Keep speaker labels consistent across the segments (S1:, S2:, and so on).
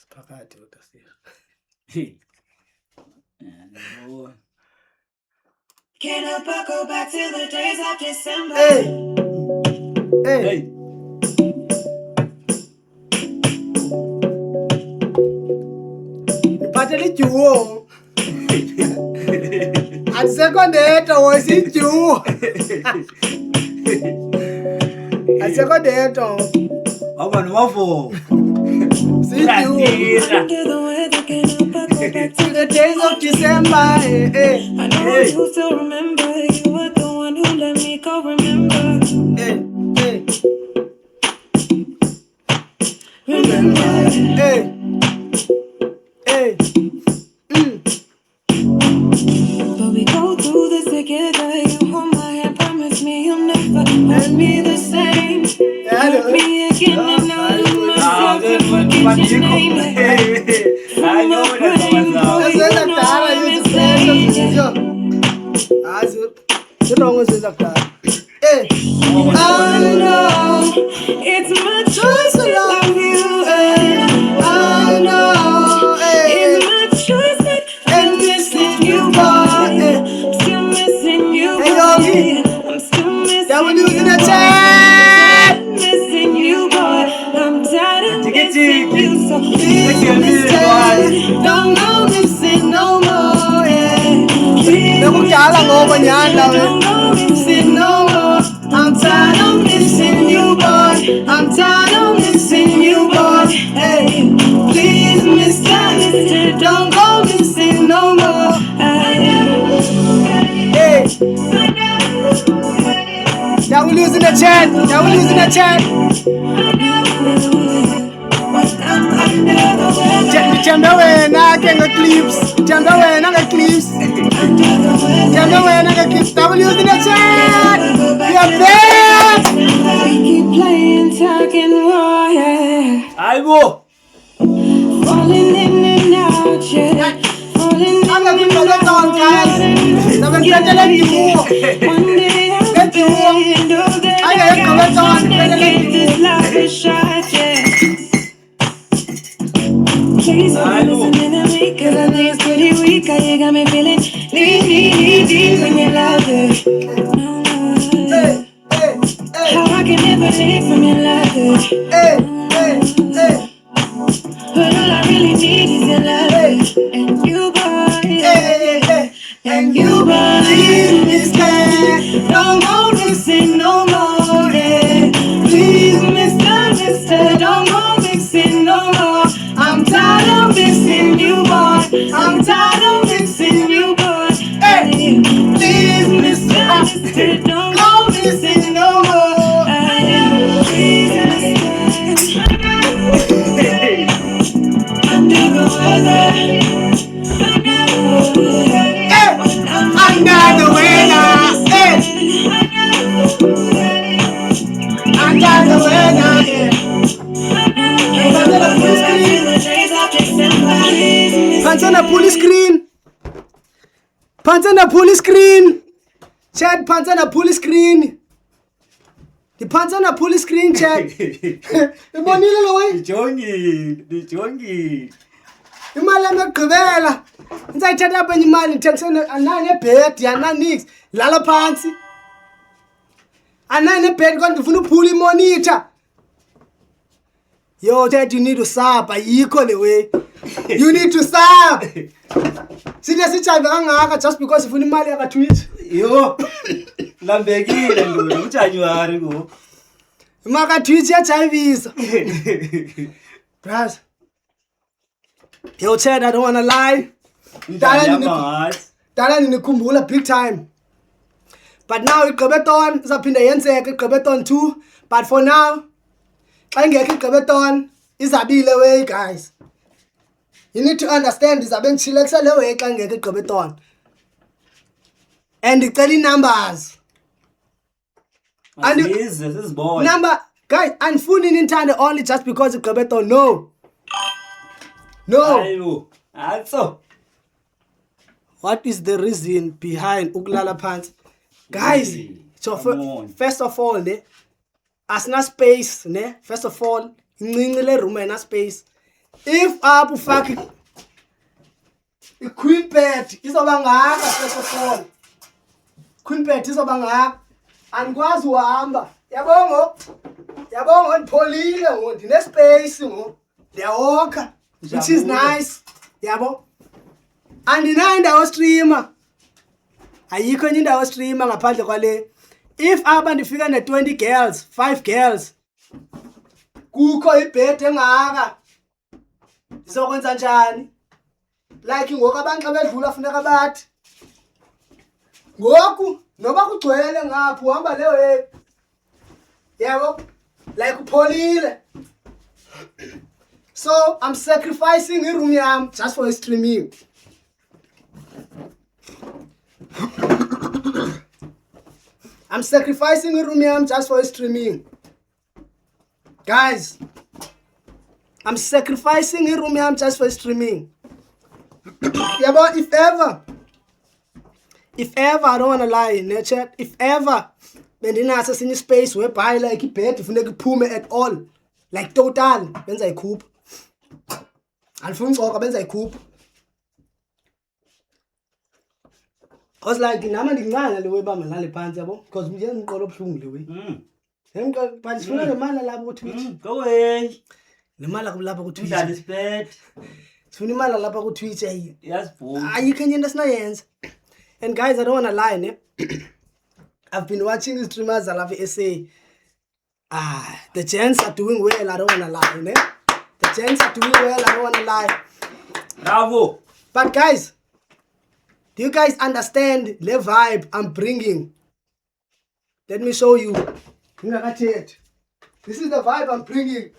S1: Siphakathi kodwa siya.
S2: Can I go back to the days of December?
S1: Hey. Niphathele idyuwo. Asisekho ndedwa wesidyuwo. Asisekho ndedwa.
S3: Aba nomavo.
S1: Sidyuwo.
S2: Under the weather, can I go back to
S1: The days of December.
S2: I know you still remember. You were the one who let me go. Remember. But we go through this together. You hold my hand, promise me you'll never hurt me the same. Hurt me again, and I lose myself and forget your name.
S3: I know what I'm
S2: Boy, you know I'm insane. I know it's my choice to love you. I know it's my choice that I'm missing you, boy. I'm still missing you, boy. I'm still missing you, boy. I'm missing you, boy. I'm tired of missing you, so please understand. Don't go missing no more, yeah. Please understand. Don't go missing no more. I'm tired of missing you, boy. I'm tired of missing you, boy. Hey, please, mister, don't go missing no more. Hey,
S1: now we're losing the chat. Now we're losing the chat. Jamba wena ke clips. Jamba wena ke clips. Jamba wena ke clips. Now we're losing the chat. We are back.
S2: We keep playing tug and war, yeah.
S3: Aibo.
S2: Falling in and out, yeah. Falling in
S1: I'm
S2: and
S1: going to go on, guys.
S2: out. One day I'll
S1: Let you
S2: spend all day.
S1: I got to go on.
S2: Give this life a shot, yeah. Please don't listen to me, cause I think it's pretty weak. How you got me feeling deep when you love it. How I can never live from your love. But all I really need is your love. And you, boy. And you, boy. Please, mister, don't go missing no more. Yeah. Please, mister, don't go missing no more. I'm tired of missing you, boy. I'm tired of missing you, boy. Hey, please, mister, don't go missing no more. Please, mister. Under the weather.
S1: Under the weather. Under the weather. Pants on the police screen. Pants on the police screen. Chat pants on the police screen. The pants on the police screen, chat. Ibonile lo we.
S3: Dijongi.
S1: Imali emegqibela. Ngisayithatha apha enye imali ngithengisene ananye ebhedi ananix. Lala phansi. Ananye ebhedi kodwa ndifuna uphula imonitor. Yo, Dad, you need to sub. Ayikho le way. You need to sub. Sine sijayive kangaka just because ufuna imali yaka Twitch.
S3: Yo. Lambekile ndo uJanuary go.
S1: Imaka Twitch yajayivisa. Bras. Yo, Chad, I don't want to lie. Dala ninikhumbula big time. But now iGqebeton izaphinda yenzeke iGqebeton 2. But for now, xa ingekho iGqebeton izabile way guys. You need to understand izabe ngishile kusele way xa ingekho iGqebeton. And icela numbers.
S3: And this is boy.
S1: Number guys, andifuni nintande only just because iGqebeton. No.
S3: Ayo. Atso.
S1: What is the reason behind ukulala phansi? Guys, so first of all, asina space, ne? First of all, incinci le room ena space. if apha ufake i-queen bed izoba ngaka sesofona. Queen bed izoba ngaka. Andikwazi uhamba. Yabongo ndipholile ngo ndine-space ngo. Ndiyawokha which is nice. Yabo. Andinayo indawo streamer. Ayikho enye indawo streamer ngaphandle kwale. If apha ndifika ne-20 girls, 5 girls, kukho ibhedi engaka, ndizokwenza njani? Like ngoku abantu xa bedlula funeka bathi ngoku noba kugcwele ngapha uhamba le way. Yabo, like upholile. So I'm sacrificing iroom yam just for streaming. I'm sacrificing iroom yam just for streaming. Guys, I'm sacrificing iroom yam just for streaming. Yeah, but if ever, I don't wanna lie in the chat, if ever bendinaso sinye space whereby like ibed ifuneka iphume at all, like total benza ikhupha. Alifuni ucoka benza ikhupha. Cause like nama ndincanga le way bamalale phansi yabo because nje ngiqolo obuhlungu le way. Ngimqa but sifuna le mali lapha ku Twitch.
S3: Go away.
S1: Le mali lapha ku Twitch.
S3: Udlala isibed.
S1: Sifuna imali lapha ku Twitch ayi.
S3: Yasivuma.
S1: Ayikho enye into esinayenza. And guys, I don't wanna lie, ne? I've been watching streamers I love SA. The gents are doing well, I don't wanna lie, ne? The gents are doing well, I don't wanna lie.
S3: Bravo.
S1: But guys, do you guys understand the vibe I'm bringing? Let me show you. This is the vibe I'm bringing.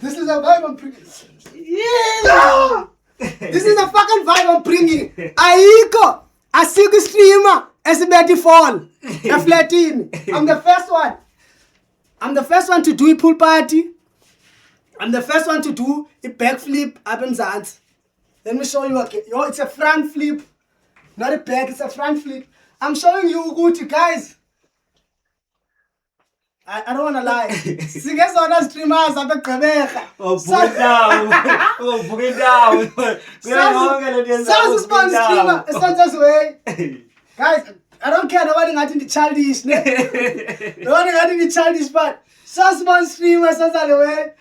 S1: This is the vibe I'm bringing. Yeah! This is the fucking vibe I'm bringing. Aiko, asikho streamer esibethi fall. Eflatini. I'm the first one. I'm the first one to do a pool party. I'm the first one to do a backflip up in Zanz. Let me show you again. Yo, it's a front flip. Not a back, it's a front flip. I'm showing you good, guys. I don't wanna lie. Singezona streamers abegqibeka.
S3: Vuke down.
S1: Sazi sponsor streamer, sponsors way. Guys, I don't care nobody ngathi ndi childish, ne? Nobody ngathi ndi childish, but sazi sponsor streamer senza le way.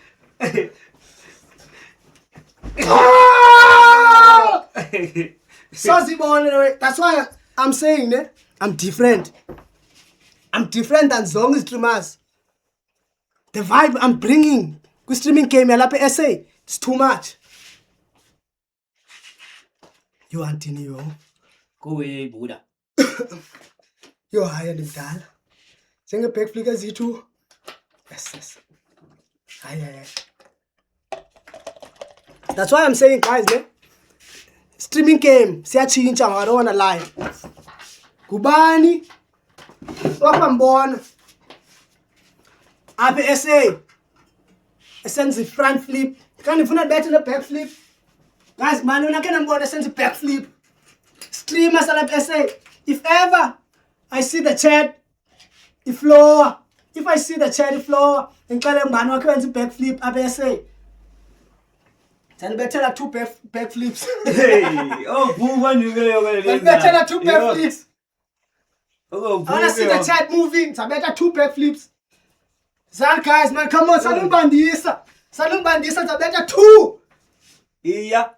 S1: Sazi bone le way. That's why I'm saying, ne? I'm different. I'm different than zonke streamers. The vibe I'm bringing with streaming game yalapha SA, it's too much. You Antini, yo.
S3: Go away, Buddha.
S1: Yo higher than that. Sing a back flick as Z2. Yes. Aye. That's why I'm saying, guys, ne? Streaming game, siyachinja, I don't wanna lie. Kubani. Wapambona apha SA esenza i-front flip kanti ndifuna bethe ne-back flip. Guys, man, unakhe nambona esenza i-back flip. Streamer salapha SA. If ever I see the chat ifloor, if I see the chat ifloor, ngicela ngubani wakhe wenza i-back flip apha SA. Ndibethela two back flips.
S3: Hey, oh, Buva nike
S1: Ndibethela two back flips. I wanna see the chat moving. So I better two back flips. Zan guys, man, come on. Salung bandisa. So better two.
S3: Iya,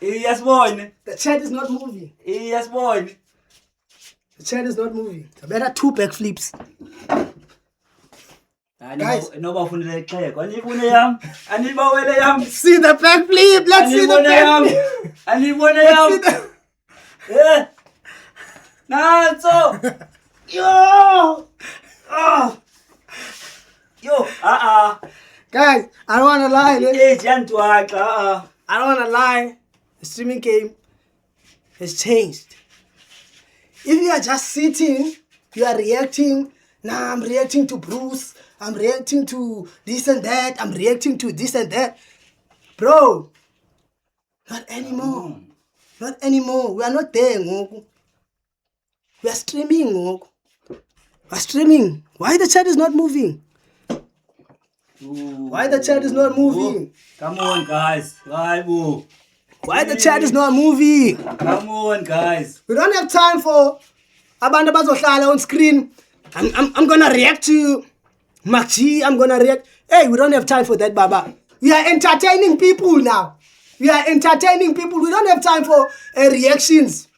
S3: sibone.
S1: The chat is not moving.
S3: Iya, sibone.
S1: The chat is not moving. So better two back flips. Guys,
S3: noba ufunele ixhego. Anibone yam. Anibawele yam.
S1: See the back flip. Let's see the back flip.
S3: Anibone yam. Eh. Nanso. Yo.
S1: Guys, I don't wanna lie. I don't wanna lie. The streaming game has changed. If you are just sitting, you are reacting. Nah, I'm reacting to Bruce. I'm reacting to this and that. I'm reacting to this and that. Bro, not anymore. Not anymore. We are not there, ngoku. We are streaming, ngoku. We are streaming. Why the chat is not moving? Why the chat is not moving?
S3: Come on, guys. Why
S1: the chat is not moving?
S3: Come on, guys.
S1: We don't have time for abantu abazohlala on screen. I'm gonna react to Maxi. I'm gonna react. Hey, we don't have time for that, Baba. We are entertaining people now. We are entertaining people. We don't have time for reactions.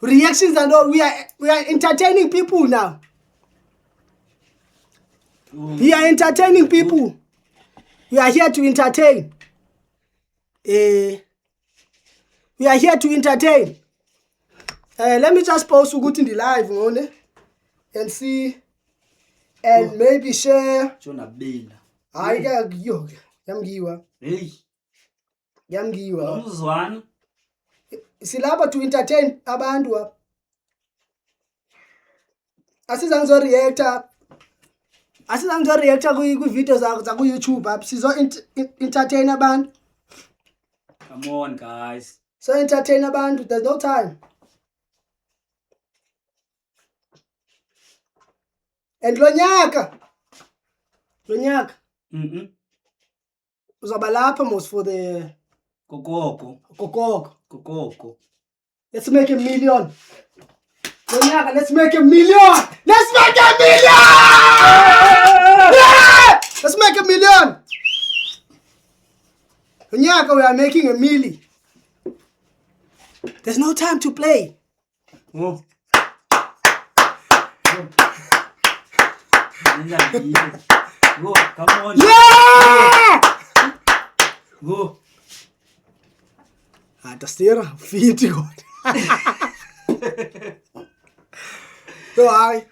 S1: Reactions and all. We are entertaining people now. We are entertaining people. We are here to entertain. We are here to entertain. Let me just post Uguti in the live only and see and maybe share. Hayi ke yo yamgiwa.
S3: Hey.
S1: Yamgiwa.
S3: Umzwana.
S1: Silapha to entertain abantu. Asizangizo reactor. Asizangizo reactor ku video zakho ku YouTube apha. Sizo entertain abantu.
S3: Come on, guys.
S1: So entertain abantu. There's no time. And lo nyaka uzaba lapha most for the
S3: Kokoko.
S1: Let's make $1 million. Lo nyaka, let's make $1 million. Let's make $1 million. Yeah! Let's make $1 million. Lo nyaka, we are making $1 million. There's no time to play.
S3: Go, come on.
S1: Yeah!
S3: Go.
S1: Tastira, 50 God. So I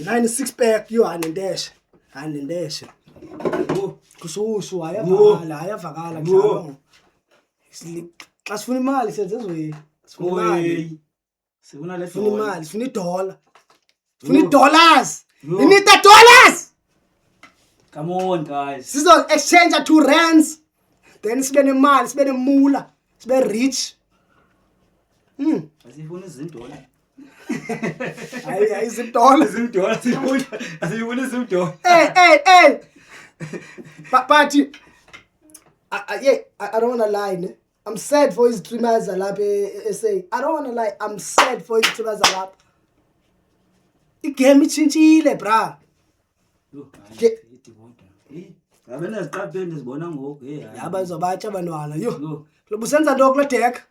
S1: 96 pack you and dash. And dash.
S3: Go.
S1: Kususu ayavakala njalo. Xa sifuna imali senze ezwe. Sifuna imali.
S3: Sifuna le
S1: Sifuna imali, sifuna $1. Sifuna $. We need the $.
S3: Come on, guys.
S1: Sizo exchange at $2. Then sibe nemali, sibe nemula, sibe rich.
S3: Asifuna $.
S1: Hayi $.
S3: Asifuna $.
S1: Hey. But I don't wanna lie. Ne? I'm sad for his streamers alap SA. I don't wanna lie. I'm sad for his streamers alap. Igame itshintshile bra.
S3: Yabona ziqaphele ndizibona ngoku.
S1: Yaba izobatya abantwana. Yo. Lobusenza ntoni kule deck?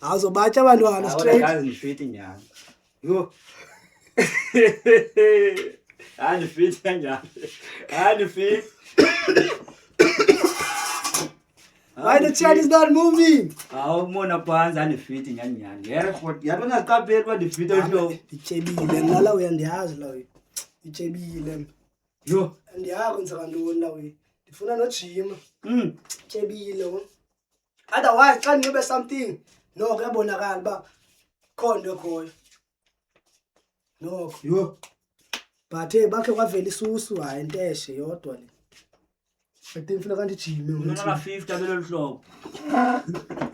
S1: Awuzobatya abantwana straight.
S3: Awukazi ndifit nyana. Yo. Andifit nyana. Andifit.
S1: Why the chat is not moving?
S3: Awumona phansi andifit nyana. Yabona ziqaphele uba ndifit ohlobo.
S1: Ityebile ngala uyandiyazi la we. Ityebile.
S3: Yo.
S1: Andiyazi kwenzeka ntoni la we. Ndifuna nojima. Ityebile. Otherwise xa ndinobe something no kuyabonakala uba khondo ekhoyo. No.
S3: Yo.
S1: But bakhe kwavela isusu hayi inteshe yodwa le. Futhi ngifuna kanti jime
S3: Umntwana na 50 abelolu hlobo.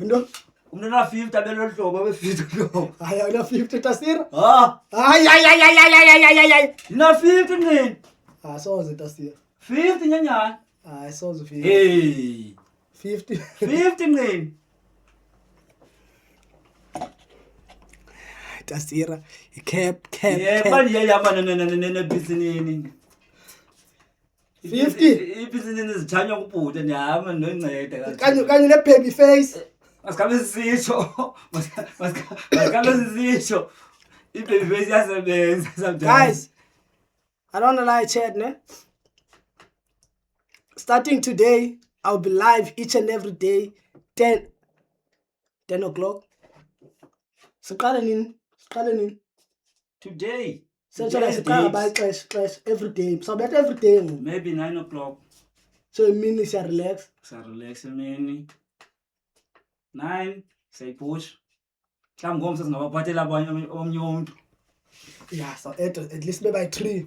S1: Into
S3: Umntwana na 50 abelolu hlobo abefit uhlobo.
S1: hayi una 50 tasira.
S3: Hayi. Na 50 nini?
S1: Soze tasira.
S3: 50 nyanyana.
S1: Hayi soze 50.
S3: Hey.
S1: 50.
S3: 50 nini?
S1: Tasira cap.
S3: Bani yayihamba nebhizinini.
S1: 50.
S3: Ibhizinini zithanywa kubhuti ndihamba noyinceda
S1: Kanye ne baby face.
S3: Masikabe sisitsho. Masikabe sisitsho. I-baby face iyasebenza sometimes.
S1: Guys, I don't wanna lie, chat, ne? Starting today, I'll be live each and every day, 10 o'clock. Siqale nini?
S3: Today.
S1: Siqala by clash every day. So bet every day.
S3: Maybe 9 o'clock.
S1: So it means siya relax.
S3: Sarelax emini. 9 siyayipush. Mhlawumbe ngomso singabaphathela abanye omnye umuntu.
S1: Yeah, so at least maybe by 3.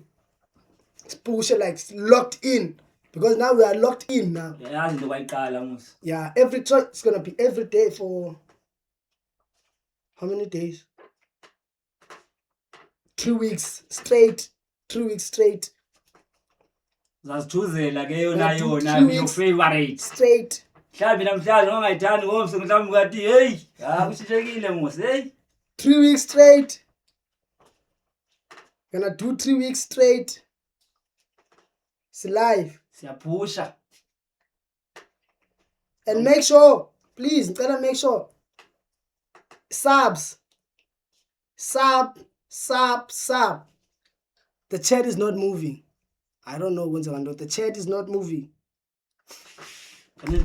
S1: Push it like locked in. Because now we are locked in now.
S3: Yayazi into kwayiqala mos.
S1: Yeah, it's gonna be every day for how many days? 3 weeks straight. 3 weeks straight.
S3: Uzazithuzela ke yona
S1: Gonna do
S3: yona
S1: 3
S3: your
S1: weeks
S3: favorite.
S1: straight.
S3: Mhlawumbe namhlanje ongayithandi ngomso mhlawumbe ngathi hey, kushishekile mos hey.
S1: 3 weeks straight. Gonna do 3 weeks straight. It's live.
S3: Siyaphusha.
S1: And make sure, please, ngicela make sure. Subs. Sub. The chat is not moving. I don't know what's going on. The chat is not moving. The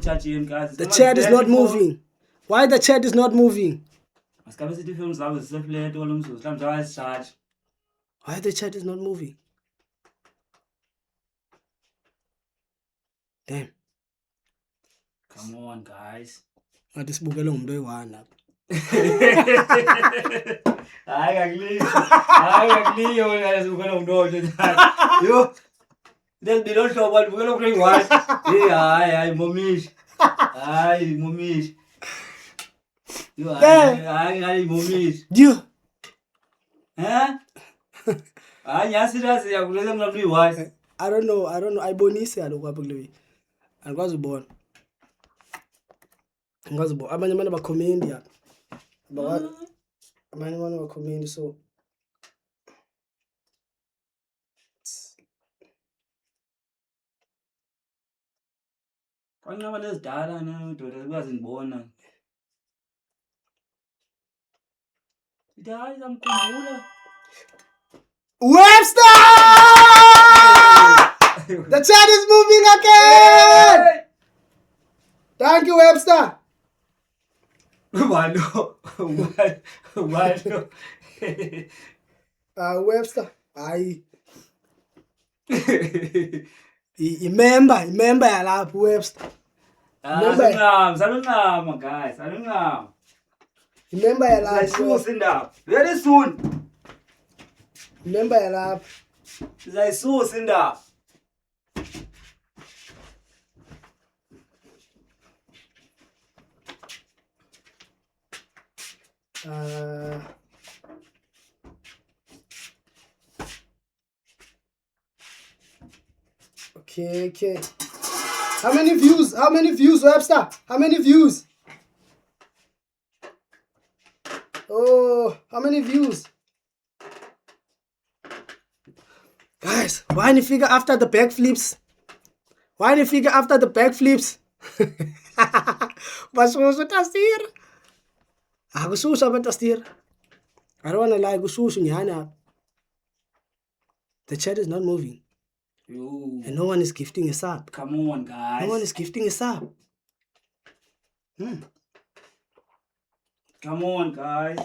S1: chat is not moving. Why the chat is not moving?
S3: Masikabe sithi film zabo ziseflat olomzuzu mhlawumbe awazicharge.
S1: Why the chat is not moving? Damn.
S3: Come on guys.
S1: Ngathi sibukele ngumuntu oyi-1 lapha.
S3: Hayi kakuliyo wena sibukela umuntu oyedwa. Yo. Lelo hlobo libukela umuntu oyi-1. Hayi momishi. Hayi momishi. Yo hayi momishi.
S1: Yo.
S3: Hayi serious yakuleza umuntu oyi-1.
S1: I don't know. Ayibonise lokho apha kuleyo. Angikwazi ubona. Abanye abantu bakhomenti ya. Abanye abantu bakhomenti so
S3: Kwangaba nezidala ndoda zikwazi ngibona. Hayi zamkhumbula.
S1: Webster! The chat is moving again! Thank you, Webster.
S3: Walo.
S1: Webster. Hayi. Remember yalapho Webster.
S3: Salungama guys, salungama.
S1: Remember yalapho.
S3: Indaba. Very soon.
S1: Remember yalapho.
S3: Sizayisusa indaba.
S1: Okay. How many views, Webster? How many views? Oh, how many views? Guys, why didn't you figure after the backflips? Basuso tastir. Kususa abatastir. I don't wanna lie, kususu nyana. The chat is not moving.
S3: Yo.
S1: And no one is gifting a sub.
S3: Come on guys.
S1: No one is gifting a sub.
S3: Come on guys.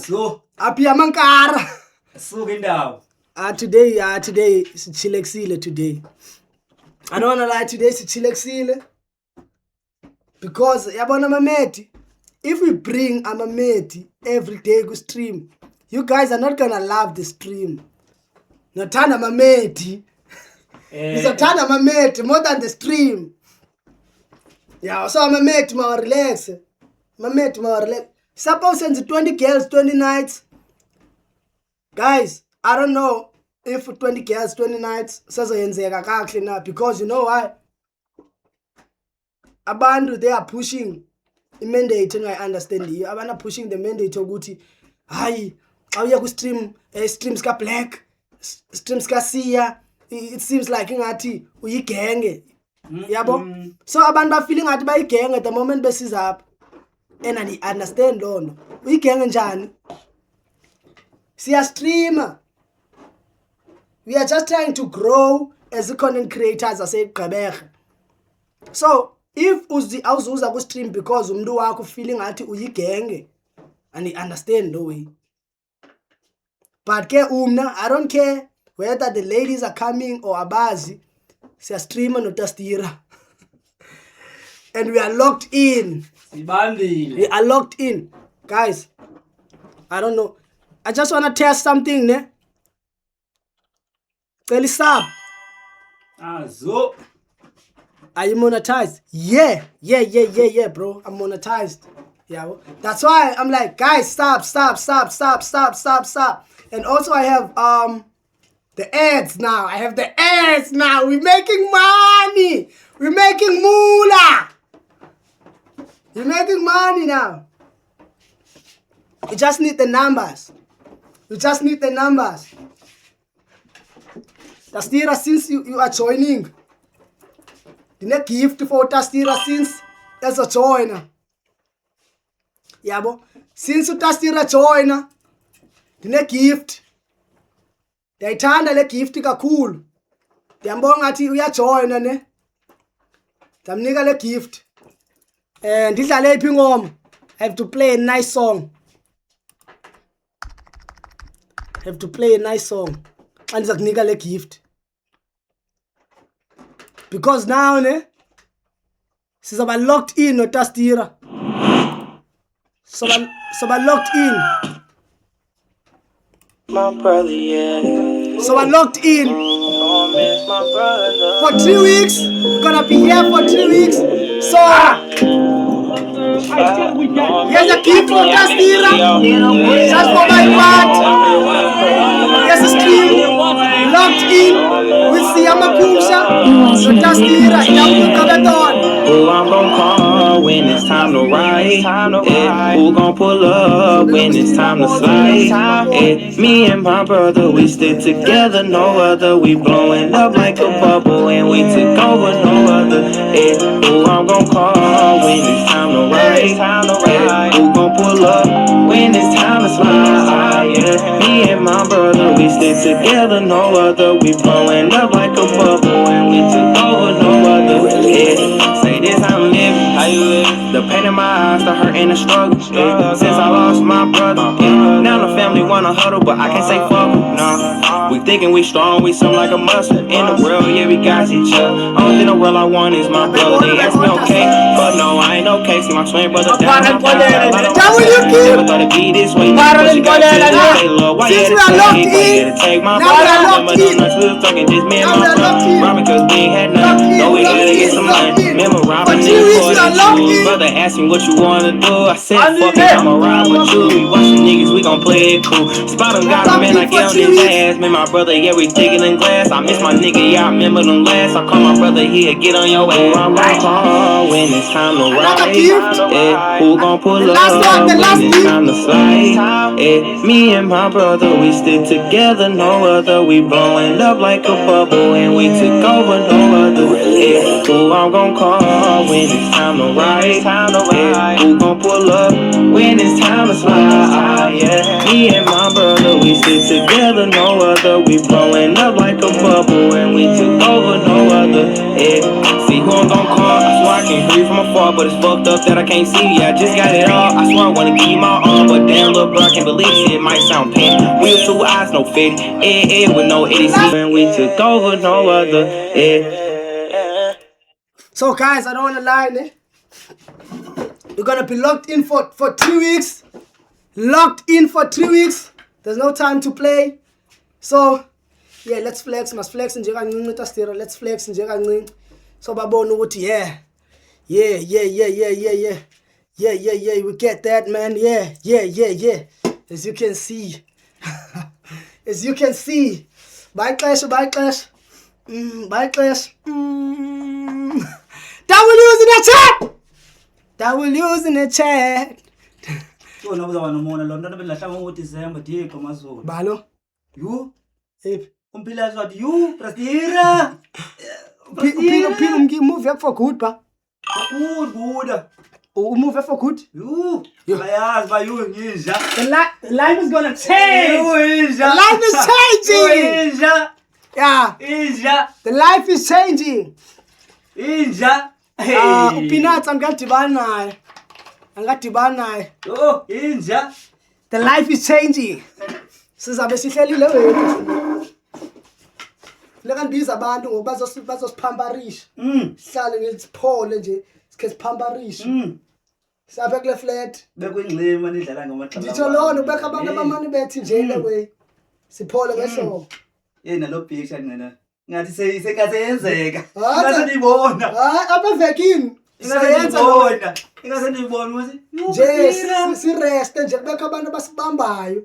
S3: So.
S1: Apia mankara.
S3: Suka indawo.
S1: Today sichilexile today. I don't wanna lie, today sichilexile. Because yabona mameti, if we bring amameti every day to stream, you guys are not gonna love the stream. Nathanda mameti. Nizathanda mameti more than the stream. Yeah, so mameti relax. Suppose sends 20 girls, 20 nights. Guys, I don't know if 20 girls, 20 nights sazoyenzeka kahle na, because you know why? Abantu, they are pushing the mandate, and I understand you. Abantu are pushing the mandate ukuthi hayi xa uya ku stream streams ka Black, streams ka Sia, it seems like ingathi uyigenge. Yabo? So abantu ba feeling ngathi bayigenge the moment besiza up. And I understand lona. Uyigenge njani? Siya streamer. We are just trying to grow as content creators asegqebere. So if awuzuza ku stream because umuntu wakho feeling ngathi uyigenge, and I understand no way. But ke I don't care whether the ladies are coming or abazi, siya streamer no tastira. And we are locked in. We are locked in. Guys, I don't know. I just want to test something, ne? Celi sub.
S3: So.
S1: Are you monetized? Yeah, bro. I'm monetized. Yeah. That's why I'm like, guys, stop. And also I have The ads now. I have the ads now. We're making money. We're making moolah. We're making money now. We just need the numbers. We just need the numbers. Tastira, since you are joining, the next gift for Tastira since as a joiner. Yabo, since Tastira joiner, the next gift. Ndiyayithanda le gift kakhulu. Ndiyambonga ngathi uyajoina ne. Ndamnika le gift. Ndidlale iphi ingoma? I have to play a nice song. Have to play a nice song. Xa ndiza kunika le gift. Because now ne sizaba locked in no Tastira. Soba locked in.
S4: My brother, yeah.
S1: So I locked in.
S4: Oh, miss my brother.
S1: For 3 weeks. We're gonna be here for 3 weeks. So here's a gift from Tastira. Just for my part. Here's a stream. Locked in with Siyama Kumsha. So Tastira,
S4: Who I'm gon' call when it's time to ride? Yeah. Who gon' pull up when it's time to slide? Yeah. Me and my brother, we stick together, no other. We blowing up like a bubble and we took over, no other. Yeah. Who I'm gon' call when it's time to ride? Yeah. Who gon' pull up when it's time to slide? Yeah. Me and my brother, we stick together, no other. We blowing up like a bubble and we took over, no other. Yeah. Say this, I'm living. How you live? The pain in my eyes, the hurt and the struggle. Yeah. Since I lost my brother, yeah. Now the family wanna huddle, but I can't say fuck them. Nah. We thinking we strong, we something like a mustard. In the world, yeah, we got each other. Only thing the world I want is my brother. They ask me okay, but no, I ain't okay. See my twin brother down. Never thought it'd be this way. But you gotta say love. Why you had to take my brother? Remember them nights we was talking, just me and my brother. Robbing cause we ain't had nothing. No, we gotta get some money. Remember robbing niggas. Brother asked me what you wanna do. I said fuck it, I'ma ride with you. We watching niggas, we gon' play it cool. Spot him, got him, man, I get on his ass. Man, my brother, yeah, we digging in glass. I miss my nigga, yeah, I remember them last. I call my brother here, get on your ass. I'm gon' call when it's time to ride. Yeah, who gon' pull up when it's time to slide? Yeah, me and my brother, we stick together, no other. We blowing up like a bubble and we took over, no other. Yeah, who I'm gon' call when it's time to ride? Yeah, who gon' pull up when it's time to slide? Yeah, me and my brother, we stick together, no other. We blowing up like a bubble and we took over, no other. Yeah, see who I'm gon' call. I swear I can hear you from afar, but it's fucked up that I can't see you. I just got it all. I swear I wanna give you my arm, but damn, little bro, I can't believe it. It might sound petty. We were 2 eyes, no fitty. With no idiocy. And we took over, no other. Yeah.
S1: So guys, I don't wanna lie, ne? We're gonna be locked in for 3 weeks. Locked in for 3 weeks. There's no time to play. So yeah, let's flex. Must flex nje kancinci Tastira. Let's flex nje kancinci. So babone ukuthi yeah. We get that, man. Yeah. As you can see. As you can see. Bye clash. Bye clash. W's in the chat. W's in the chat.
S3: Wona uzaba nomona lo nto bengilahlanga ngoDecember Thixo mazulu.
S1: Balo.
S3: You?
S1: Hey.
S3: Umpilazi wathi you Tastira.
S1: Uphila move for good ba.
S3: Good.
S1: Move for good.
S3: You. Bayazi ba you nginja.
S1: The life is gonna change.
S3: Inja.
S1: The life is changing.
S3: Inja.
S1: Yeah.
S3: Inja.
S1: The life is changing.
S3: Inja. Hey.
S1: Upinats angadibana naye.
S3: Oh, inja.
S1: The life is changing. Sizabe sihlelile wethu. Leka ndibiza abantu ngoba bazosiphamparisha. Sihlale ngisiphole nje, sikhe siphamparisha. Saphe kule flat.
S3: Bekwingxima nidlala ngamaxhala.
S1: Ngitho lona ubeka abantu abamani bethi nje le way. Siphole ngehlobo.
S3: Yena lo picture ngena. Ngathi seyikaze yenzeka. Ngathi nibona.
S1: Hayi abavekini.
S3: Siyenza bona. Ingase nibona ukuthi
S1: nje si rest nje kubekho abantu abasibambayo.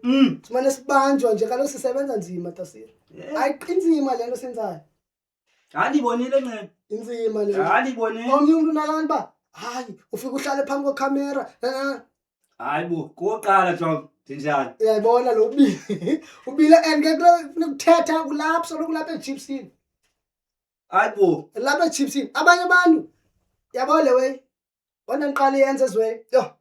S1: Simane sibanjwa nje kaloku sisebenza nzima Tastira. Inzima lento senzayo.
S3: Andibonile ncema.
S1: Inzima lento.
S3: Andibonile.
S1: Omnye umuntu nalani ba, hayi, ufika uhlale phambi kwecamera.
S3: Hayi bo, koqala Job, njani?
S1: Uyayibona lo ubile. Ubile and ke lokuthetha kulapha sokulapha eGypsy.
S3: Hayi bo,
S1: Lapha eGypsy. Abanye abantu yabo le way. Wona ngiqala yenze ezwe. Yo.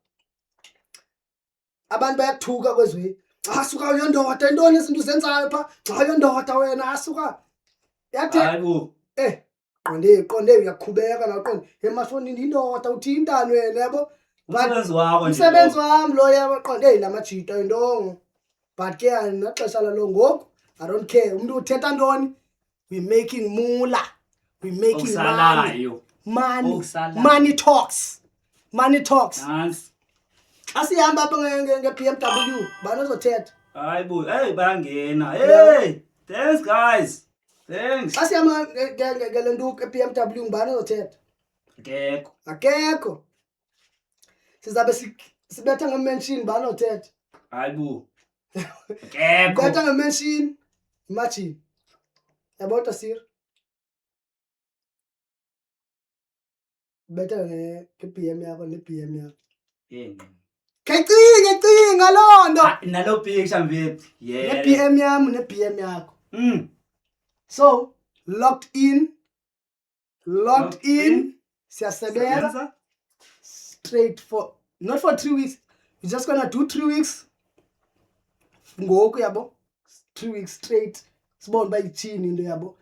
S1: Abantu bayakuthuka kwezwe. Asuka uyondoda intoni izinto uzenzayo pha. Xa uyondoda wena asuka. Yathe
S3: hayi bo.
S1: Qonde uyakhubeka naqonde. Emasonini indoda uthi intana wena yabo.
S3: Umsebenzi wakho nje.
S1: Umsebenzi wami lo yabo qonde lamajita intongo. But ke naxesha lalo ngoku I don't care. Umuntu uthetha ntoni? We making mula. We making money. Money talks. Money talks.
S3: Nansi.
S1: Asihamba apha nge-BMW banozothetha.
S3: Hayi bo, hey bangena. Hey, thanks guys. Thanks.
S1: Asihamba ngelenduku e-BMW ngibani ozothetha. Akekho. Sizabe sibetha nge-mention bani ozothetha.
S3: Hayi bo. Akekho.
S1: Betha nge-mention. Imagine. Yabo Tasir. Betha nge-PM yakho ne-PM yakho. Cinga loo nto.
S3: Nalo picture mfethu. Yeah.
S1: Ne-PM yami ne-PM yakho. So, locked in. Siyasebenza straight for not for 3 weeks. We're just gonna do 3 weeks. Ngoku yabo. 3 weeks straight. Sibone bayithini into yabo.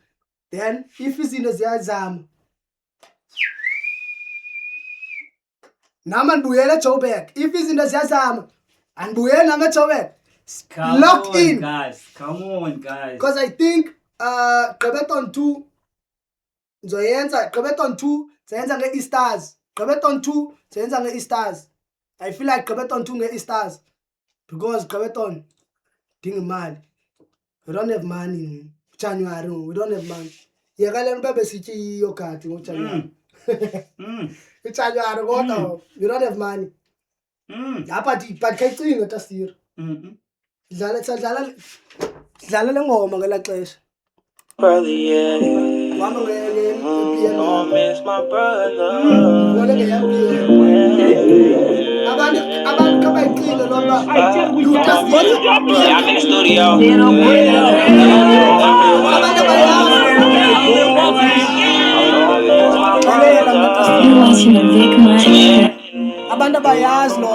S1: Then if izinto ziyazama. Nama ndibuyele eJoburg. If izinto ziyazama, andibuyele nami eJoburg. Locked in.
S3: Come on, guys.
S1: Because I think Gqebeton 2 nzoyenza Gqebeton 2 zenza nge-Easters. Gqebeton 2 zenza nge-Easters. I feel like Gqebeton 2 nge-Easters because Gqebeton dinga imali. We don't have money. January we don't have money. Yeka le nto besityi yogurt ngoJanuary. January kodwa we don't have money. Lapha but kayicinga Tasir. Dlala le ngoma ngela xesha.
S4: Brother, yeah.
S1: Wami
S4: Don't miss my brother.
S1: abantu kabayicinga loba
S4: Yeah, I'm in the studio.
S1: abantu abayazi lo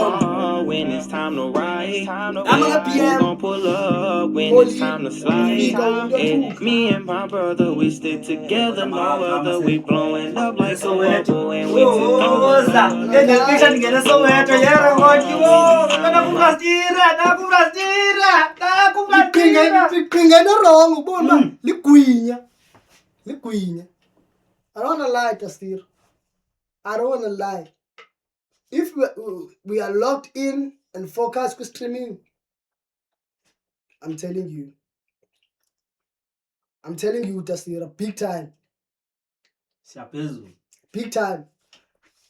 S4: When it's time to ride,
S1: I'm a PM.
S4: gon' pull up when it's time to slide. Me and my brother, we stick together, no other. We blowing up like a bubble and we
S3: Oza, picture ningena Soweto yera ngothi wo, nakufrastira.
S1: Iqhinga into wrong ubona ligwinya. I don't wanna lie Tasir. I don't wanna lie. If we are locked in and focused with streaming, I'm telling you, Tasira, big time.
S3: Siyaphezulu.
S1: Big time.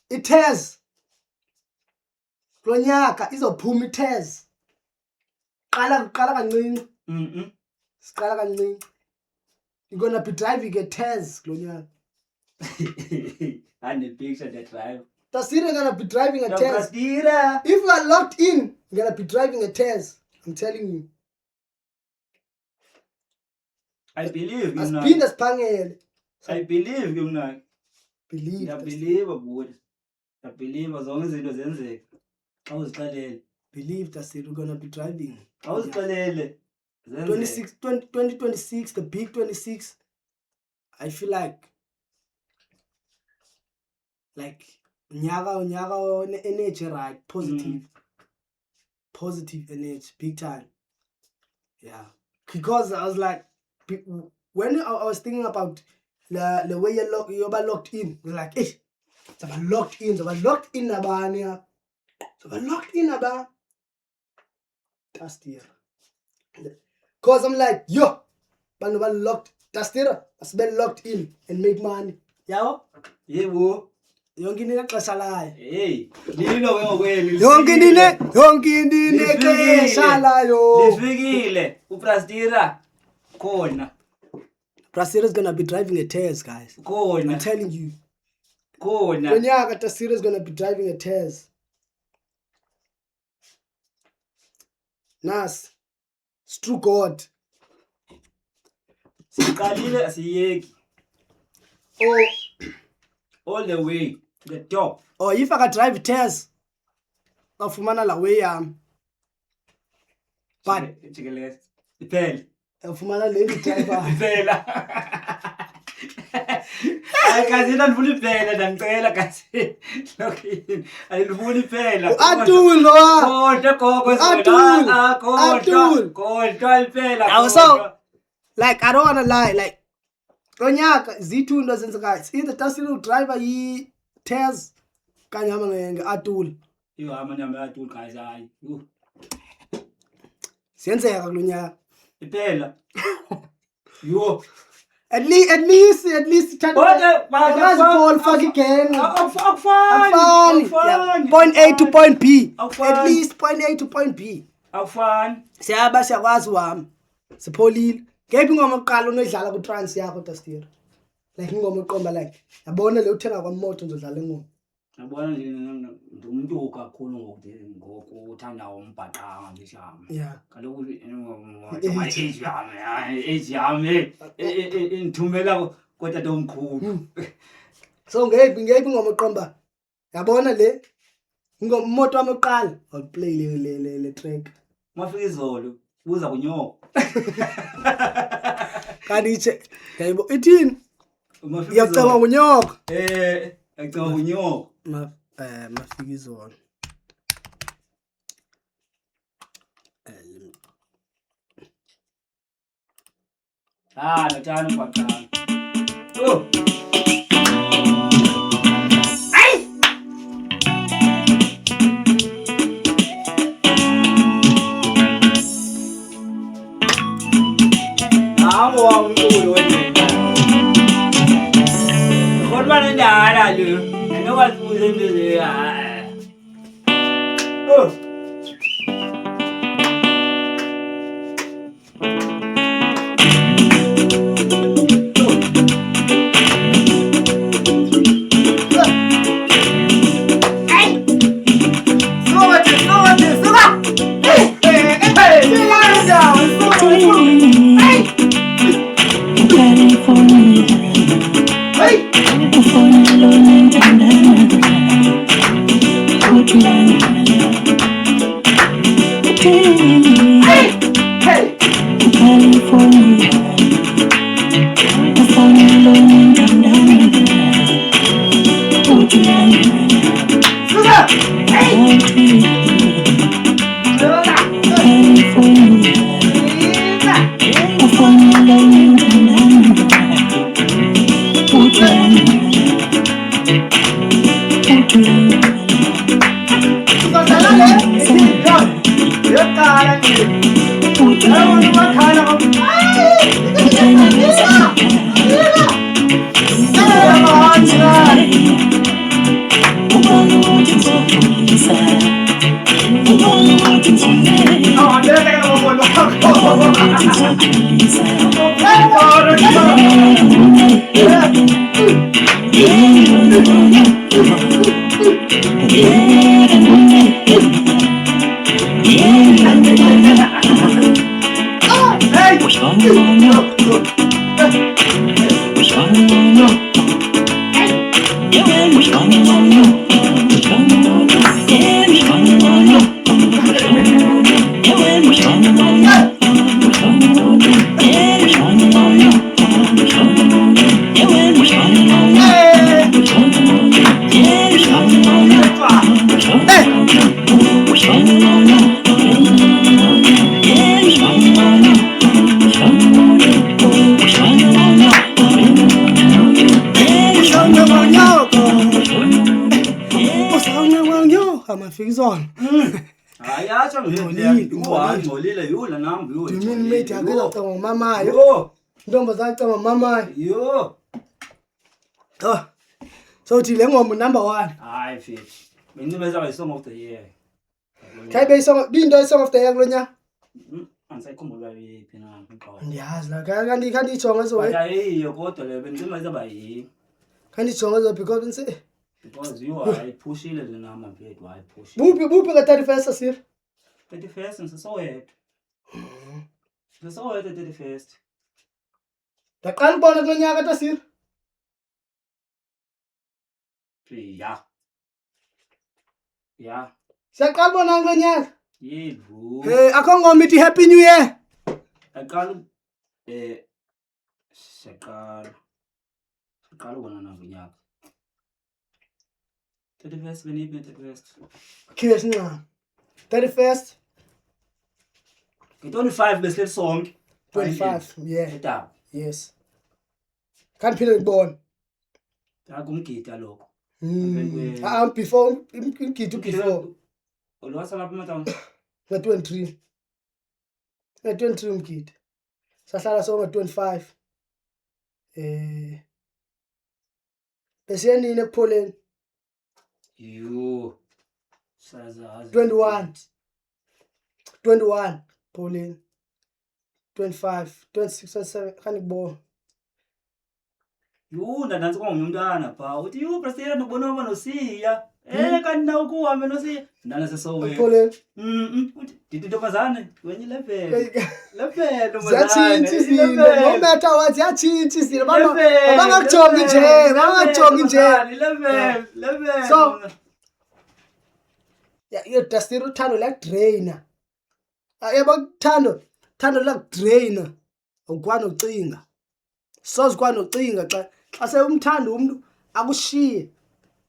S1: It has. Klonyaka izophuma ithes. Qala kancinci. Siqala kancinci. You're gonna be driving a Tez, Klonyaka.
S3: And the picture that drive.
S1: Tasira gonna be driving a Tez.
S3: Frastira.
S1: If you are locked in, you're gonna be driving a Tez. I'm telling you.
S3: I believe you
S1: As
S3: know.
S1: been as pangele.
S3: I believe you know.
S1: Believe.
S3: Ngiyabelieve buthi. Ngiyabelieve zonke izinto zenzeka. Xa uzixelele.
S1: Believe that we're gonna be driving.
S3: Xa uzixelele.
S1: 2026, the big 26. I feel like nyaka energy right, positive energy, big time. Yeah, because I was like, when I was thinking about the way you're locked in, you're like, eh, so locked in abanye, that's the cause I'm like, yo, but no locked, that's the I've been locked in and make money. Yabo?
S3: Yebo.
S1: Yonke into ixesha layo.
S3: Hey, lilo ke ngokweli.
S1: Yonke into ixesha layo.
S3: Lifikile uFrastira khona.
S1: Tasira is gonna be driving a Tez, guys. I'm
S3: Kona.
S1: telling you.
S3: Kona.
S1: Lonyaka Tasira is gonna be driving a Tez. Nas. It's true God.
S3: Siqalile asiyeki.
S1: Oh,
S3: All the way to the top.
S1: oh, if I can drive a Tez, afumana la way but
S3: Jikelele. Iphela.
S1: afumana lady driver.
S3: Iphela. Kazi ndifuna iphela ndangicela kazi. Lokini ayifuni iphela.
S1: Atul no.
S3: Kodwa gogo kodwa iphela.
S1: Now so like I don't wanna lie, like Lonyaka Z2 into zenzeka. It's either Tasira driver yi Tez kanye hamba ngenge Atul.
S3: Yo amanyama yathi guys hayi.
S1: Siyenzeka kulonyaka.
S3: Iphela. Yo.
S1: At least
S3: Kodwa
S1: Paul fuck again.
S3: Akufani.
S1: Yeah. Point A to point B.
S3: Awufani.
S1: At least point A to point B.
S3: Awufani.
S1: Siyakwazi wami. Sipholile. Ngephi ingoma oqala onodlala ku trance yakho Tasira? Like ingoma eqomba like yabona le uthenga kwamoto uzodlala ingoma.
S3: Yabona nje umuntu kakhulu ngokuthanda umbhaqanga ngishama.
S1: Yeah.
S3: Kaloku age yami ngithumela kodwa domkhulu.
S1: So ngephi ingoma eqomba? Yabona le ingoma umoto wami oqala. I'll play le track.
S3: Mafika izolo uza kunyoka.
S1: Kanti yayibo ithini?
S3: Mafika
S1: Iyacanga unyoka.
S3: Ngicanga kunyoka.
S1: Mafika izolo.
S3: Nathana umbhaqanga. Oh. Hawo umculo wena. Kodwa nendala lo. Ngokwazibuza into le. Oh.
S1: So till ngoma number 1.
S3: Hayi fithi. Benimeza by song of the year.
S1: Khayibe song into song of the year kulonya.
S3: Angisayikhumbula yiphi na umqondo.
S1: Ndiyazi la kanti ijonga zo
S3: But ayiyo kodwa le bendicima izaba yi
S1: kanti ijonga zo because nse
S3: because you ayiphushile le nama mfethu ayiphushile.
S1: buphi ka 31st sir
S3: 31st ngisasowethu. Ngisasowethu 31st.
S1: ndaqala ubona kulonyaka tasir
S3: Ya. Ya.
S1: siyaqala ubona kulonyaka
S3: Yedlu.
S1: akho ngoma ithi happy new year
S3: Aqala siyaqala ubona nangunyaka. 31st beniphi 31st.
S1: khiwe sinqa 31st
S3: Nge-25 besilethi sonke.
S1: 25 yeah
S3: Etapa.
S1: yes kanti phile ngibona
S3: Akumgida lokho.
S1: before imgidi before
S3: Olwasala lapha eMatanga.
S1: nga 23 umgidi sahlala so nga 25 bese nini ekupholeni
S3: Yo. Sazazi.
S1: 21 pholeni 25 26 27 kanibona
S3: Yo ndanansi kwangumntwana pha. Uthi yo president nokubona uma noSiya. Kanti nawo kuhambe noSiya. Ndana sesowe.
S1: pholeni
S3: Uthi dithi ntombazane wenye level. Level
S1: ziyatshintsha izinto ngometha wathi ziyatshintsha izinto bangakujongi nje
S3: Level.
S1: So, yo dastiro uthando lakudraina yabo thando lakudraina awukwazi ucinga sozikwazi ucinga xa sewumthanda umuntu akushiye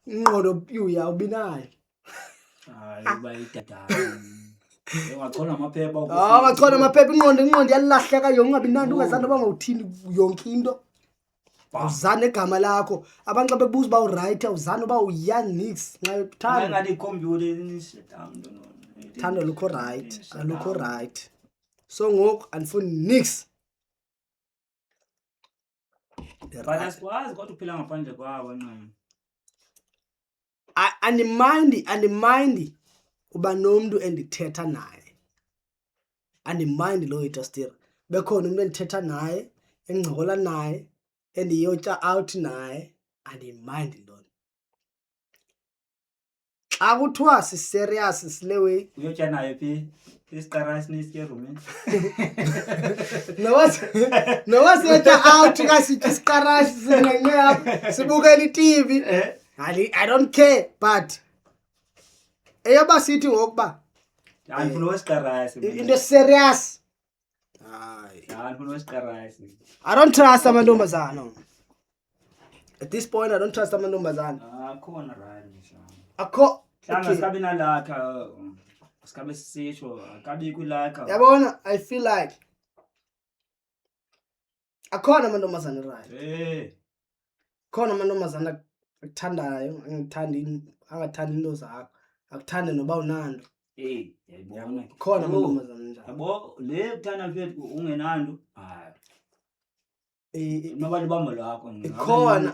S1: ingqondo yuya ubinayo
S3: Hayi bayidada. Ungachona amaphepha
S1: bachona amaphepha ingqondo yalahleka yonke ungabi nandi ungazange bangawuthini yonke into awuzane igama lakho abantu bebuza ba right awuzane ba uyoung nix nxa yokuthanda
S3: ngani ikhompyutha inishetang
S1: thando lukho right alukho right so ngoku andifuni nix
S3: but asikwazi kodwa uphila ngaphandle kwabo ncema.
S1: andimindi uba nomntu endithetha naye andimindi lo itastira bekhona umuntu endithetha naye engincokola naye endiyotya out naye andimindi lona xa kuthiwa siserious silewe
S3: Uyotya nayo phi isiqara sinisike erumini.
S1: noba siyotya out kasitya isiqarashi singenxe apha sibukela iTV I don't care but eyoba sithi ngokuba
S3: Andifuna wesiqara
S1: into serious
S3: andifuna wesiqara
S1: I don't trust amantombazana at this point I don't trust amantombazana
S3: akhona right ngisho.
S1: akho
S3: Hlanga sikabe nalakha sikabe sisitsho akabi kwilakha.
S1: yabona I feel like akhona amantombazana right khona amantombazana akuthandayo angathandi into zakho akuthande noba unando
S3: Yayibona.
S1: khona amantombazana njalo
S3: Yabo le kuthanda mfethu ungenando. Hayi. Noba libamba lakho.
S1: khona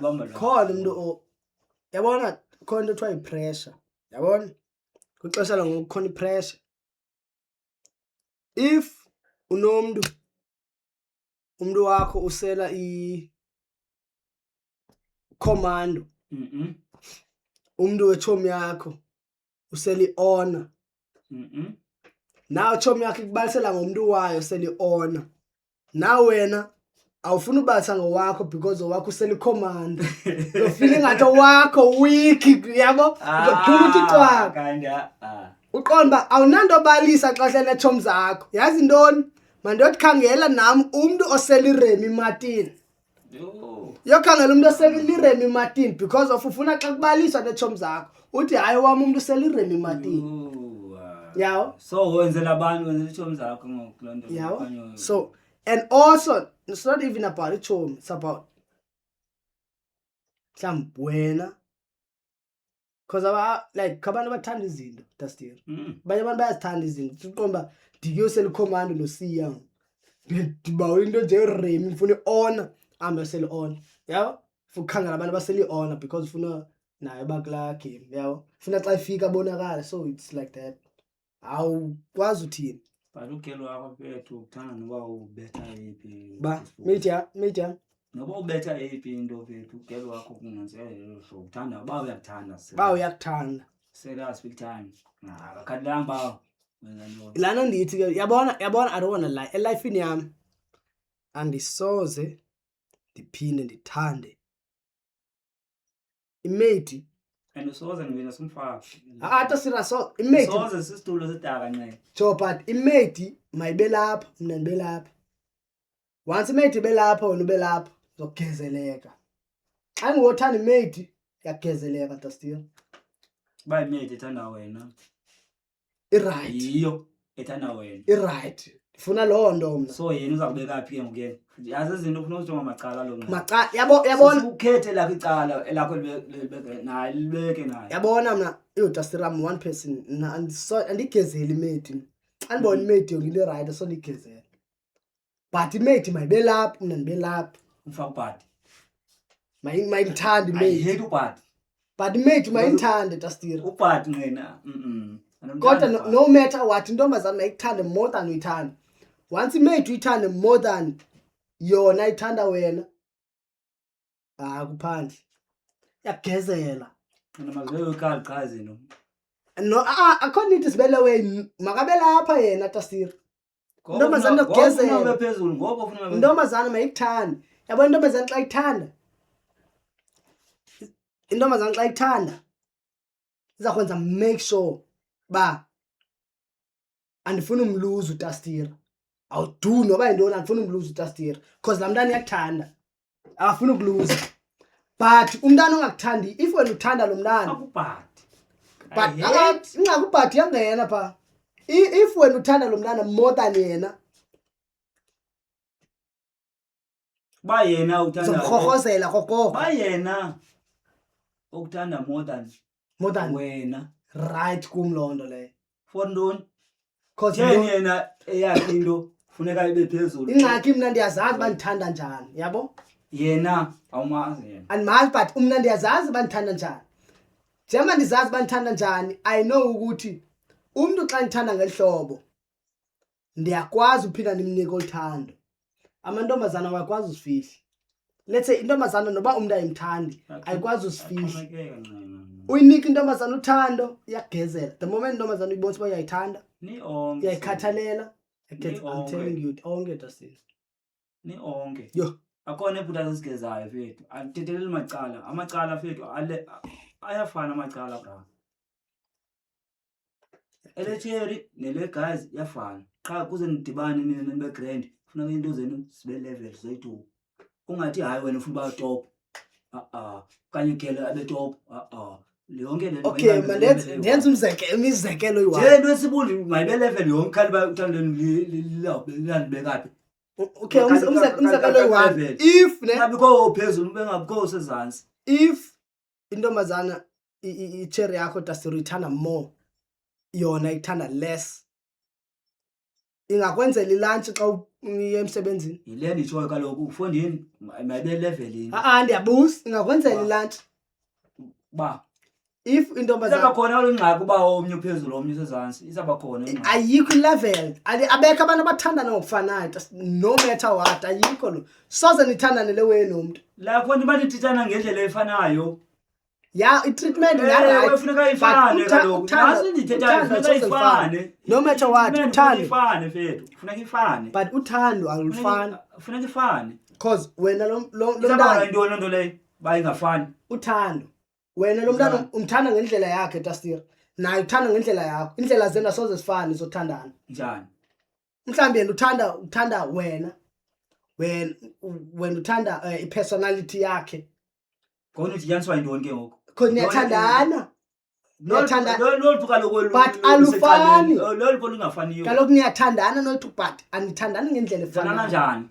S1: umuntu yabona khona into ethiwa yi-pressure yabona kwixesha langoku khona i-pressure if umuntu wakho usela i-commando umuntu wetshomi yakho usela i-honor nawe tshomi yakho ikubalisela ngomntu wayo usela i-honor na wena awufuna ubalisa ngowakho because owakho usela icommando ufile ngathi owakho weak yabo uzothula uthi cwaka
S3: kanja
S1: uqonda awunanto obalisa xa hlele tshomi zakho yazi ntoni mandothi khangela nam umuntu osela iRemy Martin yokhangela umuntu osela iRemy Martin because of ufuna xa kubaliswa netshomi zakho uthi hayi wami umuntu osela iRemy Martin yawo
S3: so wenzela abantu wenzela itshomi zakho ngokulonto
S1: yawo so and also it's not even about itshomi it's about wena because like abantu bathanda izinto dastiro abanye abantu bayazithanda izinto uqomba ndikuyosela icommando noSiya ndibawa into nje iRemy ngifuna i-honor ambe sele honor yabo fukukhangela abantu basele i-honor because ufuna naye bakula game yabo ufuna xa ifika bonakala so it's like that awukwazi uthini
S3: But ukelo wakho fethu ukuthanda noba ubetha ephi.
S1: Ba media
S3: Noba ubetha ephi into fethu ukelo wakho kungenzeka lelo hlobo uthanda ba uyakuthanda
S1: ba uyakuthanda.
S3: serious big time. Akadlamba wenza ntoni.
S1: Lana ndithi ke yabona I don't want to lie. Elifini yami andisoze ndiphinde ndithande imate
S3: And usoze ngivina simfaka.
S1: ata siraso imate
S3: Soze sisitulo sidaka ncane.
S1: so but imate mayibe lapha mina ndibe lapha. Once imate ibe lapha wena ube lapha zokugezeleka. Xa ngothanda imate yagezeleka Dusty.
S3: Ba imate ethanda wena.
S1: I-right.
S3: Yiyo ethanda wena.
S1: I-right. Ndifuna loo nto mna.
S3: So yena uzakubeka phi ke ngokuyena. Yazi izinto ufuna ujonga amacala lo mna.
S1: Maca yabona
S3: ukhethe lakho icala elakho libeke naye libeke naye.
S1: yabona mna Dusty Ram one person andigezeli imate. Xa ndibona imate yongile right so ndigezela. But imate mayibe lapha mina ndibe lapha.
S3: Ufaka ubhadi.
S1: Mayithanda
S3: I
S1: imate.
S3: hate ubhadi.
S1: But imate mayithande Dusty.
S3: Ubhadi ngena.
S1: Kodwa no matter what intombazana mayikuthande more than uyithanda. Once imate uyithande more than yona ithanda wena. Kuphandle. Yagezela.
S3: Namazwe ukali qazi no.
S1: No akho need sibele wena makabe lapha yena Dusty. Intombazana nokugezela.
S3: Ngoba phezulu ngoba ufuna
S1: Intombazana mayikuthanda. Yabona intombazana xa ikuthanda. Intombazana xa ikuthanda iza kwenza make sure ba andifuna umluzu Dusty. I'll do noba yintoni andifuna umluzu Dusty because laa mntana uyakuthanda. Akafuna ukuluza. But umntana ongakuthandi if wena uthanda lo mntana
S3: ubhadi.
S1: but ingxaki ubhadi yangena pha. If wena uthanda lo mntana more than yena
S3: Ba yena uthanda.
S1: zomkhokhozela kokoko
S3: Ba yena ukuthanda more than wena.
S1: right kum loo nto leyo.
S3: For ntoni?
S1: Because
S3: Yena eyakhe into funeka ibe phezulu.
S1: ingxaki mna ndiyazazi uba ndithanda njani yabo.
S3: Yena awumazi yena.
S1: Andimazi but mna ndiyazazi uba ndithanda njani. Njengoba ndizazi uba ndithanda njani I know ukuthi umntu xa ndithanda ngehlobo ndiyakwazi uphinda ndimnike uthando. Amantombazana awakwazi usifihla. Let's say intombazana noba umntu ayimthandi ayikwazi usifihla. Uyinika intombazana uthando iyagezela. The moment intombazana uyibonisa uba uyayithanda
S3: Ni onke.
S1: uyayikhathalela. I'm telling you onke Dusty.
S3: Ni onke.
S1: Yo.
S3: Akhona iphutha esigezayo fethu. Antitheleli macala. Amacala fethu ayafana amacala bra. Elecherry nele guys yafana. Qha kuze nidibane nina nibe grand. Funeka into zenu sibe level zethu. Ungathi hayi wena ufuna ba top. Kanye ukele abe top. Yonke le nto.
S1: Okay ndenza imizekelo
S3: nje
S1: yi-1.
S3: into esibundi mayibe level yonke khali ba uthandeni libekaphi.
S1: Okay umzekelo yi-1. If ne
S3: Ngabikho phezulu bengabikho sezantsi.
S1: if intombazana icherry yakho Dusty uyithanda more yona ithanda less ingakwenzela ilunch xa uye emsebenzini.
S3: Yile nditshoyo kaloku ufondini mayibe levelini.
S1: Ndiyabuza ingakwenzela ilunch
S3: Ba
S1: if intombazana
S3: Isaba khona ingxaki uba omnye phezulu omnye sezantsi isaba khona ingxaki.
S1: ayikho ilevel abekho abantu abathandana ngokufanayo no matter what ayikho lo soze nithandane le wena umuntu
S3: La khona banithithana ngendlela efanayo.
S1: ya i-treatment right
S3: Ufuneka ifane kaloku. Nasi ndithetha ufuneka ifane.
S1: no matter what uthando
S3: Ifane fethu. Ufuneka ifane.
S1: but uthando alufani
S3: Ufuneka ifane.
S1: because wena lo
S3: Isaba
S1: mntana
S3: into nto leyo bayingafani.
S1: uthando wena lo mntana umthanda ngendlela yakhe Dusty naye uthanda ngendlela yakho indlela zenu asoze sifane zothandana
S3: Njani?
S1: mhlawumbe yena uthanda wena uthanda i-personality yakhe
S3: Khona udityaniswa yintoni ke ngoku?
S1: because niyathandana
S3: Lolu kaloku
S1: But alufani.
S3: Lolu lungafaniyo.
S1: kaloku niyathandana nothi but anithandani ngendlela
S3: Thandana
S1: efanayo
S3: njani?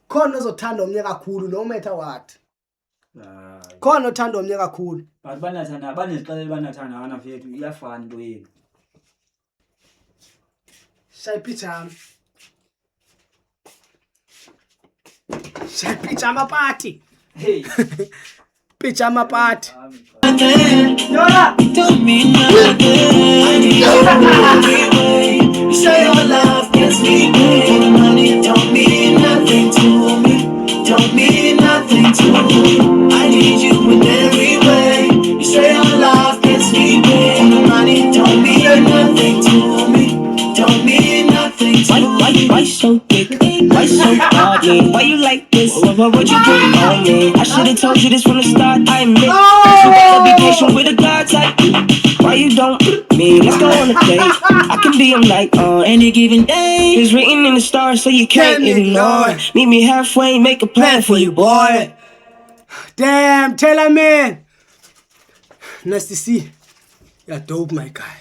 S1: khona ozothanda omnye kakhulu no matter what
S3: Hayi.
S1: khona othanda omnye kakhulu
S3: But banathanda banezixelelo banathandana fethu iyafana into yenu.
S1: shaya pijama pijama party
S3: Hey.
S1: pijama party
S2: Don't mean nothing. Say your love gets don't stop me. Why you like this? What you doing on me? I should've told you this from the start. I admit. You gotta be patient with a guy type. Why you don't me? Let's go on a date. I can be a night on any given day. It's written in the stars, so you can't ignore. Meet me halfway, make a plan for you, boy.
S1: Damn, Taylor man. Nice to see. You're dope, my guy.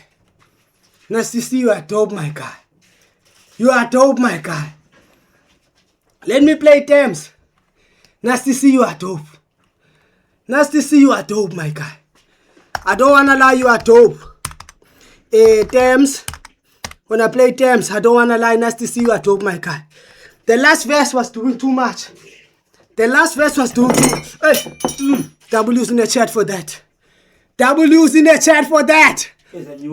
S1: Nice to see you are dope, my guy. You are dope, my guy. Let me play Thames. Nice to see you are dope. Nice to see you are dope, my guy. I don't wanna lie, you are dope. Thames. When I play Thames, I don't wanna lie, nice to see you are dope, my guy. The last verse was doing too much. The last verse was doing too much. Hey, W's in the chat for that. W's in the chat for that. W's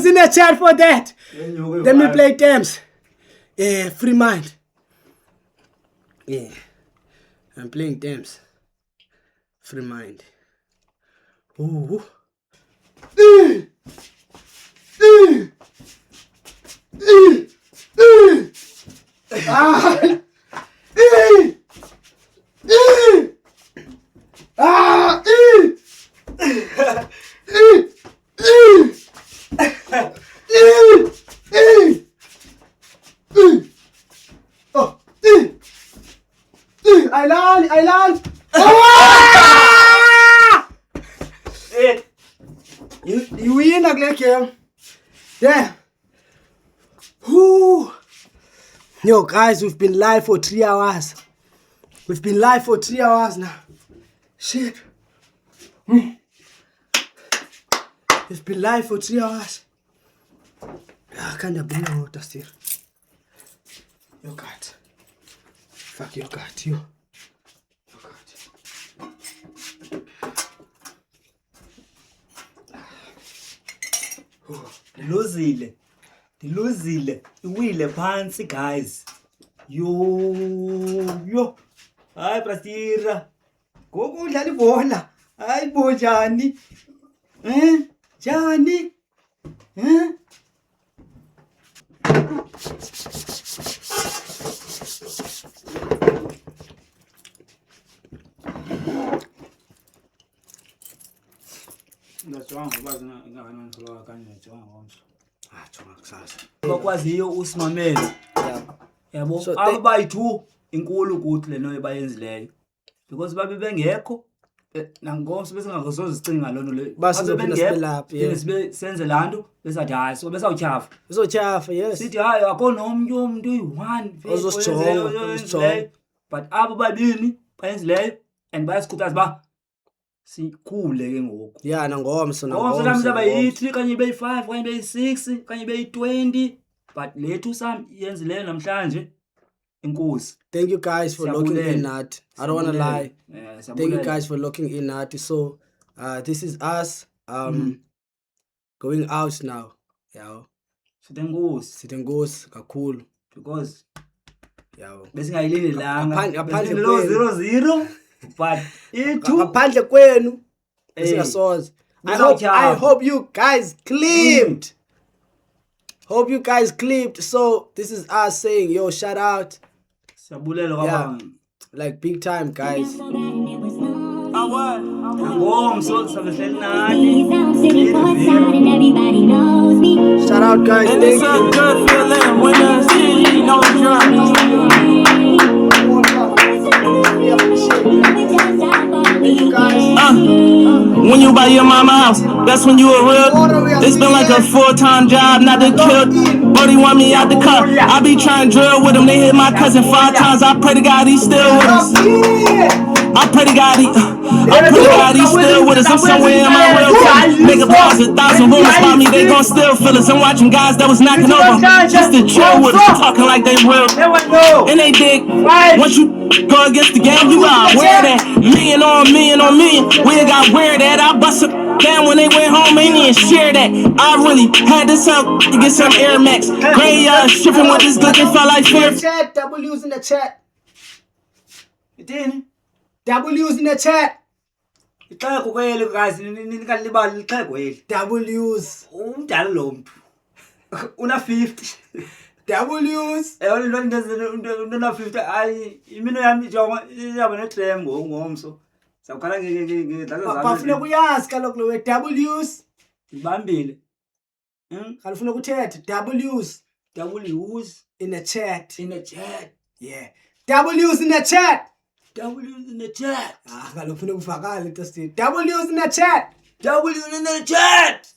S1: in the chat for that. Let me play Thames. Free mind. Yeah. I'm playing Thames. Free mind. Ooh. Island. You win again, game. Yeah. Whoo. Yo, guys, we've been live for 3 hours. We've been live for 3 hours now. Shit. We've been live for 3 hours. I can't bring water still. Yo, cat. Fuck your cat, you.
S3: Diluzile iwile phansi guys. Yo hayi Brasira ngoku udlala ibhola hayi bo njani njani Ngiyacabanga bazi ingakana ngizoloka kanje ngicabanga ngomso. Jonga kusasa. Bakwaziyo usimamela. Yabo abayi2 inkulu ukuthi leno bayenzileyo. Because babe bengekho nangomso bese ngazoze sicinga lona le.
S1: Base bengekho.
S3: Sibe senze lanto besathi hayi so besawuchafa.
S1: Uzochafa, yes.
S3: Sithi hayi akho nomnye umuntu uyi1
S1: ozosijonga.
S3: But abo babini bayenzileyo and bayasikhuthaza ba sikhule ke ngoku.
S1: Yeah, nangomso
S3: Ngomso lamhla bayi3 kanye bayi5 kanye bayi6 kanye bayi20 but lethu sam yenzileyo namhlanje inkosi.
S1: Thank you guys for locking in that. I don't want to lie. Thank you guys for locking in that. So this is us going out now. Yeah. Sithengosi kakhulu because
S3: besingayilini langa
S1: ngaphandle
S3: 0-0 but
S1: ngaphandle kwenu singasoze. I hope you guys clipped. Hope you guys clipped. So this is us saying yo shout out. Yeah, like big time guys. Shout out guys.
S2: And it's a good feeling when the city knows when you buy your mama house, that's when you a real. It's been like a full-time job, not to kill. Brody want me out the car. I be trying to drill with him. They hit my cousin 5 times. I pray to God he's still with us. I pray to God he's still with us. I'm somewhere in my real time. Make a pause, 1,000 rumors about me. They gon' still feel us. I'm watching guys that was knocking over just to chill with us, talking like they real. And they dig. Once you go against the game, you got wear that. Million on million. We got wear that. I bust it down when they went home. Ain't even share that. I really had to sell to get some Air Max. Gray shipping with this good. It felt like fear.
S1: W's in the chat. W's in the chat.
S3: Ixhego kweli guys nikalibali ixhego eli.
S1: W's.
S3: Umdala lo muntu. Una 50.
S1: W's.
S3: Into na 50 hayi imino yami jonga iyaba neclaim ngomso. Sakhala ngeke
S1: Bafuna kuyazi kaloku lo W's.
S3: ibambile.
S1: Kalufuna ukuthetha W's
S3: W's
S1: in the chat.
S3: in the chat.
S1: Yeah. W's in the chat.
S3: W's in the chat.
S1: Kalufuna kuvakala into W's in the chat.
S3: W's in the chat.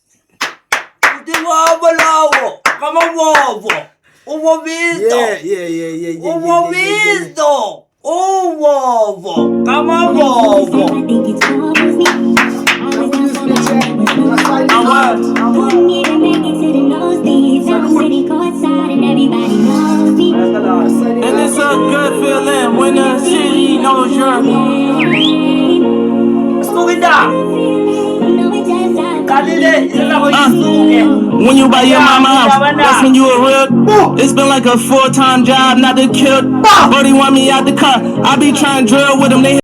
S3: Udiwabo lawo. Kama wovo. Uvovisto.
S1: Yeah.
S3: Uvovisto. Uvovo. Kama wovo.
S4: And it's a good feeling when the city knows you're when you buy your mama house, that's when you a real. It's been like a full-time job, not to kill. Brody want me out the car. I be trying to drill with him. They